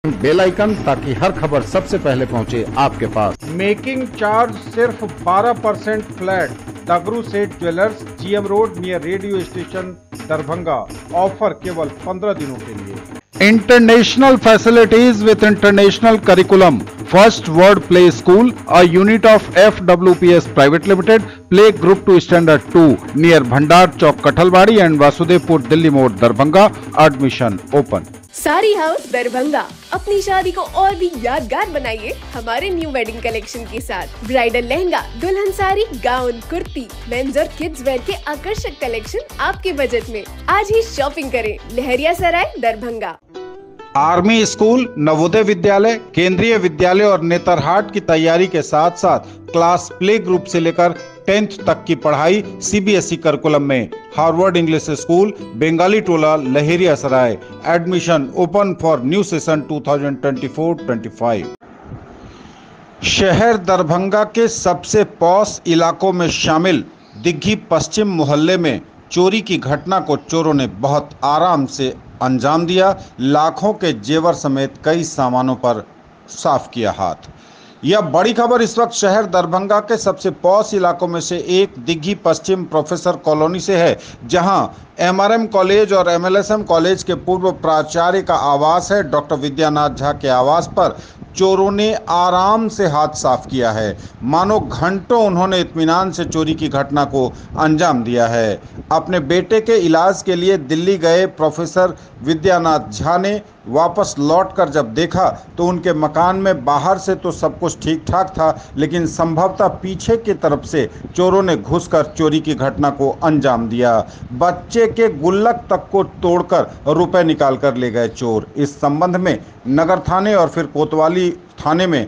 Bell icon ताकि हर खबर सबसे पहले पहुंचे आपके पास। मेकिंग चार्ज सिर्फ 12% flat. Dagru Seth jewellers, GM road near radio station, Darbhanga. Offer केवल 15 दिनों के लिए। International facilities with international curriculum. First word play school, a unit of FWPS private limited, play group to standard 2 near Bhandar Chowk Kathalwari and Vasudevpur Delhi Mor Darbhanga. Admission open. Sari house Darbhanga. अपनी शादी को और भी यादगार बनाइए हमारे न्यू वेडिंग कलेक्शन के साथ। ब्राइडल लहंगा, दुल्हन साड़ी, गाउन, कुर्ती, मेंस और किड्स वेयर के आकर्षक कलेक्शन आपके बजट में। आज ही शॉपिंग करें लहरिया सराय दरभंगा। आर्मी स्कूल, नवोदय विद्यालय, केंद्रीय विद्यालय और नेतरहाट की तैयारी के साथ साथ क्लास प्ले ग्रुप से लेकर 10th तक की पढ़ाई CBSE करिकुलम में। Harvard English school, Bengali Tola, Laheria Sarai. Admission open for new session 2024-25। शहर दरभंगा के सबसे पॉश इलाकों में शामिल दिग्घी पश्चिम मोहल्ले में चोरी की घटना को चोरों ने बहुत आराम से अंजाम दिया। लाखों के जेवर समेत कई सामानों पर साफ किया हाथ। यह बड़ी खबर इस वक्त शहर दरभंगा के सबसे पॉश इलाकों में से एक दिग्घी पश्चिम प्रोफेसर कॉलोनी से है, जहां MRM कॉलेज और MLSM कॉलेज के पूर्व प्राचार्य का आवास है। डॉक्टर विद्यानाथ झा के आवास पर चोरों ने आराम से हाथ साफ किया है। मानो घंटों उन्होंने इत्मीनान से चोरी की घटना को अंजाम दिया है। अपने बेटे के इलाज के लिए दिल्ली गए प्रोफेसर विद्यानाथ झा ने वापस लौटकर जब देखा तो उनके मकान में बाहर से तो सब कुछ ठीक ठाक था, लेकिन संभवतः पीछे की तरफ से चोरों ने घुसकर चोरी की घटना को अंजाम दिया। बच्चे के गुल्लक तक को तोड़कर रुपए निकाल कर ले गए चोर। इस संबंध में नगर थाने और फिर कोतवाली थाने में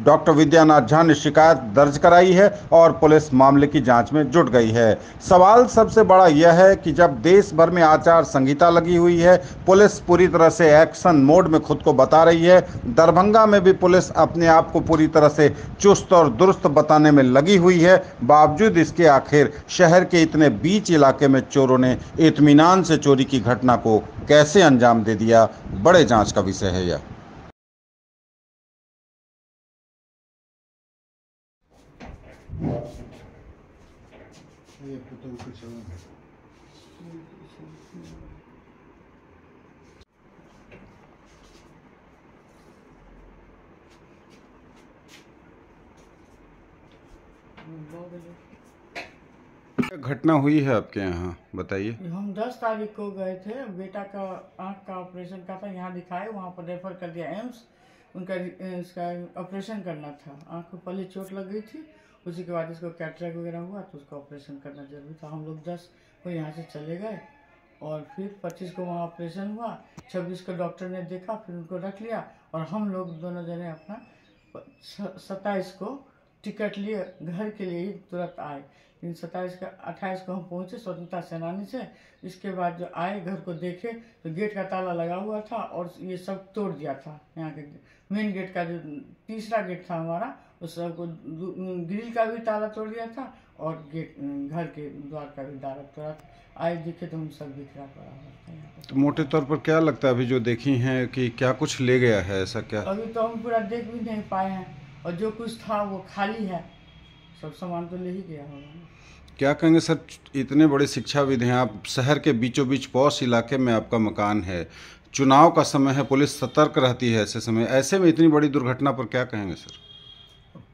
डॉक्टर विद्यानाथ झा ने शिकायत दर्ज कराई है और पुलिस मामले की जांच में जुट गई है। सवाल सबसे बड़ा यह है कि जब देश भर में आचार संहिता लगी हुई है, पुलिस पूरी तरह से एक्शन मोड में खुद को बता रही है। दरभंगा में भी पुलिस अपने आप को पूरी तरह से चुस्त और दुरुस्त बताने में लगी हुई है। बावजूद इसके आखिर शहर के इतने बीच इलाके में चोरों ने इत्मीनान से चोरी की घटना को कैसे अंजाम दे दिया, बड़े जाँच का विषय है यह। घटना हुई है आपके यहाँ, बताइए। हम 10 तारीख को गए थे, बेटा का आँख का ऑपरेशन का था, यहाँ दिखाए, वहाँ पर रेफर कर दिया एम्स। उनका इसका ऑपरेशन करना था। आँख को पहले चोट लग गई थी, उसी के बाद इसको कैटरेक्ट वगैरह हुआ तो उसका ऑपरेशन करना जरूरी था। हम लोग 10 को यहाँ से चले गए और फिर 25 को वहाँ ऑपरेशन हुआ। 26 को डॉक्टर ने देखा, फिर उनको रख लिया और हम लोग दोनों जने अपना 27 को टिकट लिए घर के लिए ही तुरंत आए। इन 27 का 28 को हम पहुँचे स्वतंत्रता सेनानी से। इसके बाद जो आए घर को देखे तो गेट का ताला लगा हुआ था और ये सब तोड़ दिया था। यहाँ के मेन गेट का जो तीसरा गेट था हमारा, उस सब को ग्रिल का भी ताला तोड़ दिया था और गेट घर के द्वार का भी ताला तोड़ा था। आए दिखे तो हम सब बिखरा पड़ा हुआ था। तो मोटे तौर पर क्या लगता है अभी जो देखी हैं कि क्या कुछ ले गया है, ऐसा क्या? अभी तो हम पूरा देख भी नहीं पाए हैं और जो कुछ था वो खाली है, सब सामान तो ले ही गया होगा। क्या कहेंगे सर, इतने बड़े शिक्षाविद हैं आप, शहर के बीचों बीच पॉश इलाके में आपका मकान है, चुनाव का समय है, पुलिस सतर्क रहती है ऐसे समय, ऐसे में इतनी बड़ी दुर्घटना पर क्या कहेंगे सर?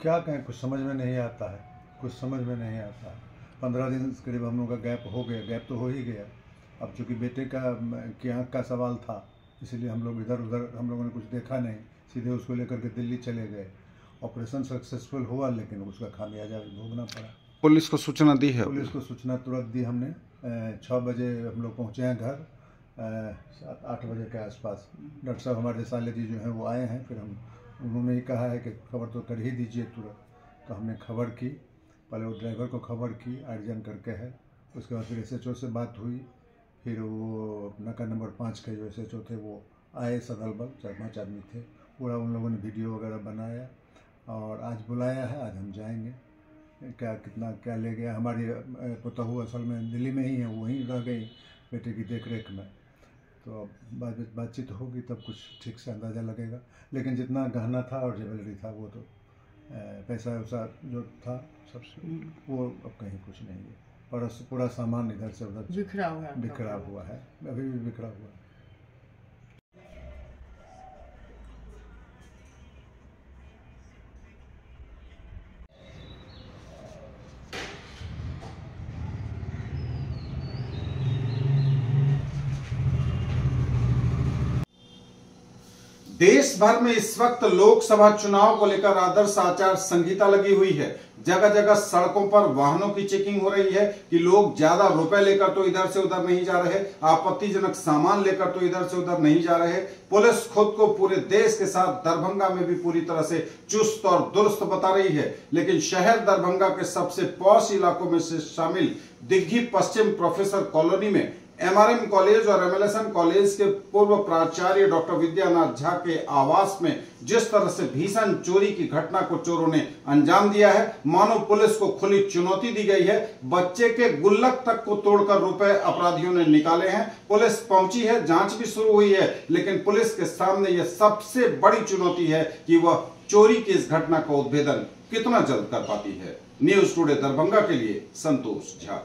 क्या कहें, कुछ समझ में नहीं आता है, कुछ समझ में नहीं आता है। 15 दिन करीब हम लोग का गैप हो गया, गैप तो हो ही गया। अब चूँकि बेटे की आँख का सवाल था, इसीलिए हम लोग इधर उधर हम लोगों ने कुछ देखा नहीं, सीधे उसको लेकर के दिल्ली चले गए। ऑपरेशन सक्सेसफुल हुआ लेकिन उसका खामियाजा भोगना पड़ा। पुलिस को सूचना दी है? पुलिस को सूचना तुरंत दी हमने। 6 बजे हम लोग पहुँचे हैं घर, 7-8 बजे के आसपास। डॉक्टर साहब हमारे साले जी जो हैं वो आए हैं, फिर उन्होंने ही कहा है कि खबर तो कर ही दीजिए तुरंत। तो हमने खबर की, पहले वो ड्राइवर को खबर की, आर्जन करके है। उसके बाद फिर SHO से बात हुई, फिर वो नाका नंबर 5 के जो SHO थे वो आए, सदल बल 4-5 आदमी थे। पूरा उन लोगों ने वीडियो वगैरह बनाया और आज बुलाया है, आज हम जाएंगे। क्या कितना क्या ले गया। हमारी पुतहू असल में दिल्ली में ही है, वहीं रह गई बेटे की देख रेख में। तो अब बातचीत होगी तब कुछ ठीक से अंदाज़ा लगेगा। लेकिन जितना गहना था और ज्वेलरी था वो तो पैसा वैसा जो था सबसे वो अब कहीं कुछ नहीं है। पर पूरा सामान इधर से उधर बिखरा हुआ है, अभी भी बिखरा हुआ है। देश भर में इस वक्त लोकसभा चुनाव को लेकर आदर्श आचार संहिता लगी हुई है। जगह जगह सड़कों पर वाहनों की चेकिंग हो रही है कि लोग ज्यादा रुपए लेकर तो इधर से उधर नहीं जा रहे, आपत्तिजनक सामान लेकर तो इधर से उधर नहीं जा रहे। पुलिस खुद को पूरे देश के साथ दरभंगा में भी पूरी तरह से चुस्त और दुरुस्त बता रही है, लेकिन शहर दरभंगा के सबसे पॉश इलाकों में से शामिल दिग्घी पश्चिम प्रोफेसर कॉलोनी में एमआरएम कॉलेज और एमएलएसएन कॉलेज के पूर्व प्राचार्य डॉक्टर विद्यानाथ झा के आवास में जिस तरह से भीषण चोरी की घटना को चोरों ने अंजाम दिया है, मानो पुलिस को खुली चुनौती दी गई है। बच्चे के गुल्लक तक को तोड़कर रुपए अपराधियों ने निकाले हैं। पुलिस पहुंची है, जांच भी शुरू हुई है, लेकिन पुलिस के सामने यह सबसे बड़ी चुनौती है कि वह चोरी की इस घटना का उद्भेदन कितना जल्द कर पाती है। न्यूज टुडे दरभंगा के लिए संतोष झा।